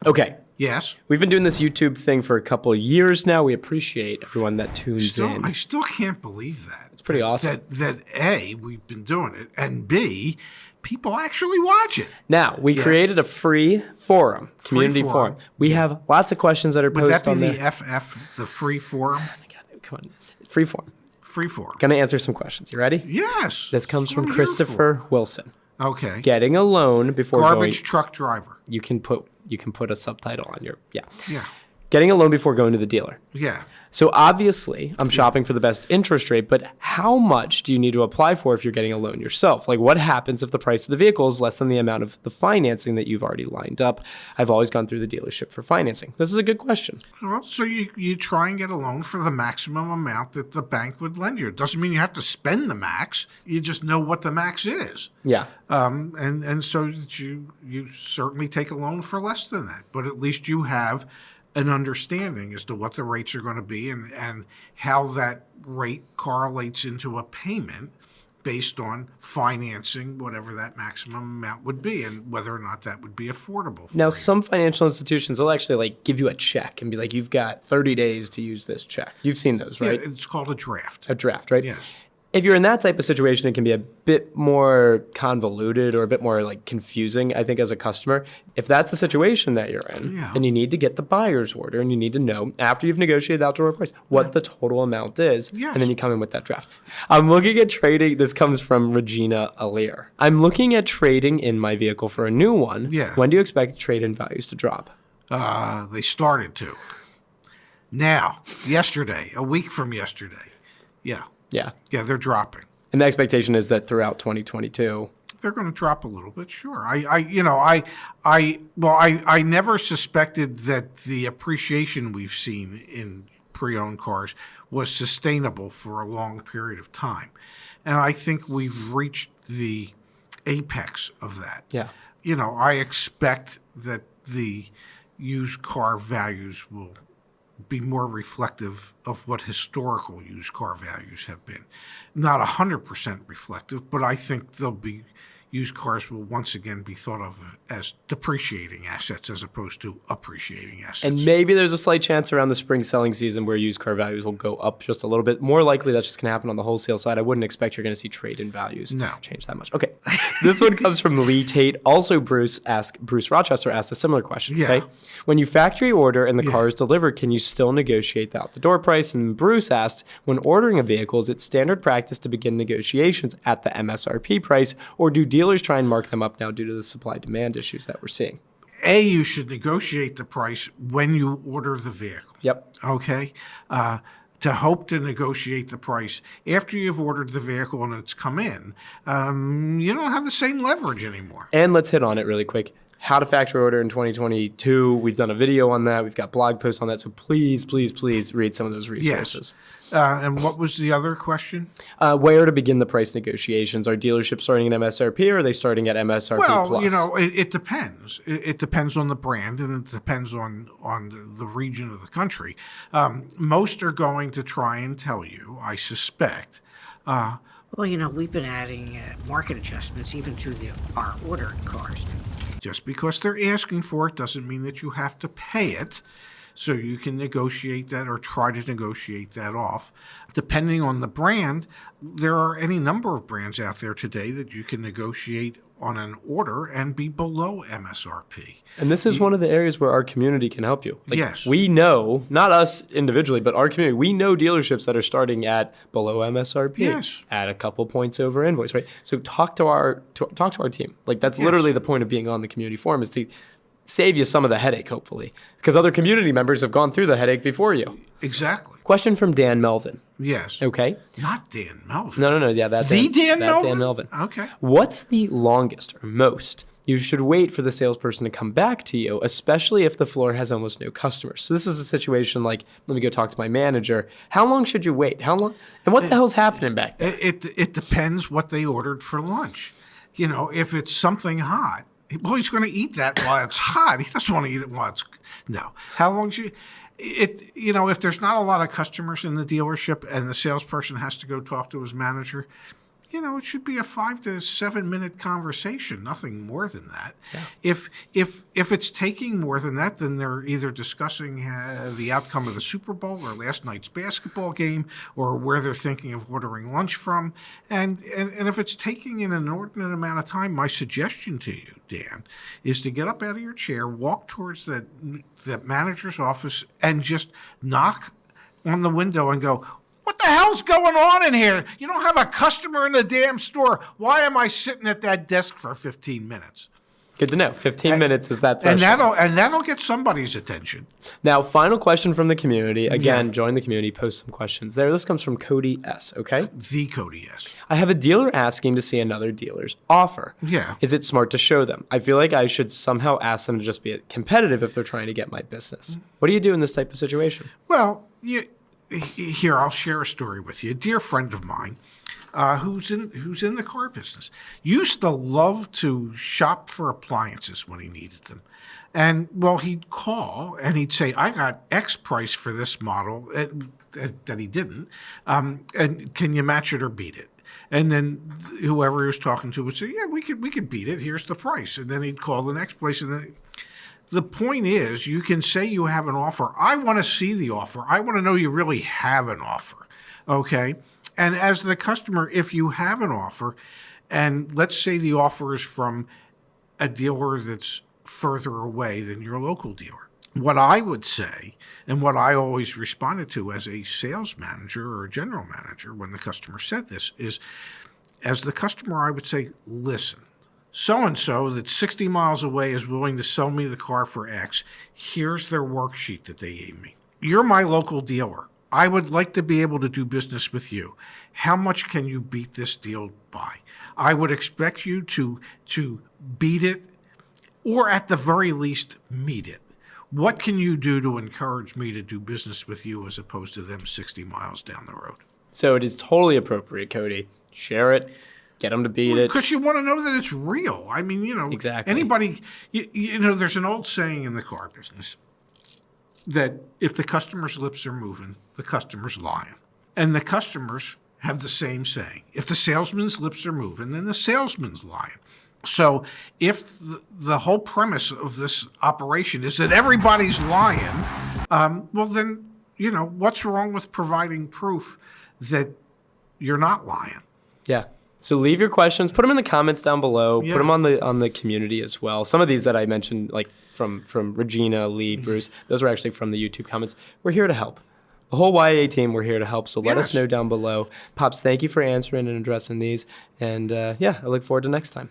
Okay. Yes. We've been doing this YouTube thing for a couple of years now. We appreciate everyone that tunes in. I still can't believe that. It's pretty awesome. That A, we've been doing it, and B, people actually watch it. Now, we created a free forum, community forum. forum. We have lots of questions that are Would posted that on be there. the FF, the free forum? Come on. Free forum. Free forum. Going to answer some questions. You ready? Yes. This comes That's from what I'm here Christopher Wilson. for. Okay. Getting a loan before Garbage truck driver. You can put a subtitle on your Yeah. Getting a loan before going to the dealer. Yeah. So obviously, I'm shopping for the best interest rate, but how much do you need to apply for if you're getting a loan yourself? Like, what happens if the price of the vehicle is less than the amount of the financing that you've already lined up? I've always gone through the dealership for financing. This is a good question. Well, so you try and get a loan for the maximum amount that the bank would lend you. It doesn't mean you have to spend the max. You just know what the max is. Yeah. And so that you certainly take a loan for less than that. But at least you have an understanding as to what the rates are going to be and how that rate correlates into a payment based on financing whatever that maximum amount would be and whether or not that would be affordable for Now, you. some financial institutions will actually like give you a check and be like, you've got 30 days to use this check. You've seen those, right? Yeah, it's called a draft. A draft, right? Yes. If you're in that type of situation, it can be a bit more convoluted or a bit more like confusing, I think, as a customer. If that's the situation that you're in, then you need to get the buyer's order and you need to know, after you've negotiated the outdoor price, what the total amount is. Yes. And then you come in with that draft. I'm looking at trading. This comes from Regina Alir. I'm looking at trading in my vehicle for a new one. Yeah. When do you expect trade-in values to drop? They started to. Now, yesterday, a week from yesterday. Yeah. Yeah. Yeah, they're dropping. And the expectation is that throughout 2022. They're going to drop a little bit, sure. I never suspected that the appreciation we've seen in pre-owned cars was sustainable for a long period of time. And I think we've reached the apex of that. Yeah. I expect that the used car values will be more reflective of what historical used car values have been. Not 100% reflective, but I think used cars will once again be thought of as depreciating assets as opposed to appreciating assets. And maybe there's a slight chance around the spring selling season where used car values will go up just a little bit. More likely that's just going to happen on the wholesale side. I wouldn't expect you're going to see trade-in values change that much. Okay. This one comes from Lee Tate. Also, Bruce Rochester asked a similar question. Yeah. Okay. When you factory order and the car is delivered, can you still negotiate the out-the-door price? And Bruce asked, when ordering a vehicle, is it standard practice to begin negotiations at the MSRP price, or do dealers try and mark them up now due to the supply-demand issues that we're seeing? You should negotiate the price when you order the vehicle. Yep. Okay? To hope to negotiate the price after you've ordered the vehicle and it's come in, you don't have the same leverage anymore. And let's hit on it really quick. How to factory order in 2022. We've done a video on that. We've got blog posts on that. So please, please, please read some of those resources. Yes. And what was the other question? Where to begin the price negotiations? Are dealerships starting at MSRP or are they starting at MSRP plus? Well, it depends. It depends on the brand and it depends on the region of the country. Most are going to try and tell you, I suspect. Well, we've been adding market adjustments even to our ordered cars. Just because they're asking for it doesn't mean that you have to pay it. So you can negotiate that or try to negotiate that off. Depending on the brand, there are any number of brands out there today that you can negotiate on an order and be below MSRP. And this is one of the areas where our community can help you. Yes. We know, not us individually, but our community, we know dealerships that are starting at below MSRP. Yes. At a couple points over invoice, right? So talk to our team. Like that's literally the point of being on the community forum is to save you some of the headache, hopefully, because other community members have gone through the headache before you. Exactly. Question from Dan Melvin. Yes. Okay. Not Dan Melvin. No. Yeah, that's Dan Melvin? Dan Melvin. Okay. What's the longest or most you should wait for the salesperson to come back to you, especially if the floor has almost no customers? So this is a situation like, let me go talk to my manager. How long should you wait? How long? And what the hell's happening back there? It depends what they ordered for lunch. If it's something hot, well, he's going to eat that while it's hot. He doesn't want to eat it while it's no. How long should if there's not a lot of customers in the dealership and the salesperson has to go talk to his manager, it should be a 5 to 7 minute conversation, nothing more than that. Yeah. If it's taking more than that, then they're either discussing the outcome of the Super Bowl or last night's basketball game, or where they're thinking of ordering lunch from. And if it's taking an inordinate amount of time, my suggestion to you, Dan, is to get up out of your chair, walk towards that manager's office, and just knock on the window and go, "What the hell's going on in here? You don't have a customer in the damn store. Why am I sitting at that desk for 15 minutes?" Good to know. 15 minutes is that threshold. And that'll get somebody's attention. Now, final question from the community. Again, join the community, post some questions there. This comes from Cody S., okay? The Cody S. I have a dealer asking to see another dealer's offer. Yeah. Is it smart to show them? I feel like I should somehow ask them to just be competitive if they're trying to get my business. What do you do in this type of situation? Well, here, I'll share a story with you. A dear friend of mine, who's in the car business, used to love to shop for appliances when he needed them. And, well, he'd call and he'd say, "I got X price for this model," that he didn't. And can you match it or beat it? And then whoever he was talking to would say, "Yeah, we could beat it. Here's the price." And then he'd call the next place, and then the point is, you can say you have an offer. I want to see the offer. I want to know you really have an offer, okay? And as the customer, if you have an offer, and let's say the offer is from a dealer that's further away than your local dealer, what I would say, and what I always responded to as a sales manager or a general manager when the customer said this, is, as the customer, I would say, "Listen, so-and-so that's 60 miles away is willing to sell me the car for X. Here's their worksheet that they gave me. You're my local dealer. I would like to be able to do business with you. How much can you beat this deal by? I would expect you to beat it, or at the very least, meet it. What can you do to encourage me to do business with you as opposed to them 60 miles down the road?" So it is totally appropriate, Cody. Share it. Get them to beat it. Because you want to know that it's real. I mean, Exactly. Anybody, there's an old saying in the car business that if the customer's lips are moving, the customer's lying. And the customers have the same saying. If the salesman's lips are moving, then the salesman's lying. So if the whole premise of this operation is that everybody's lying, well then, what's wrong with providing proof that you're not lying? Yeah. So leave your questions. Put them in the comments down below. Yeah. Put them on the community as well. Some of these that I mentioned, like from Regina, Lee, Bruce, those were actually from the YouTube comments. We're here to help. The whole YA team, we're here to help. So let us Yes. know down below. Pops, thank you for answering and addressing these. And I look forward to next time.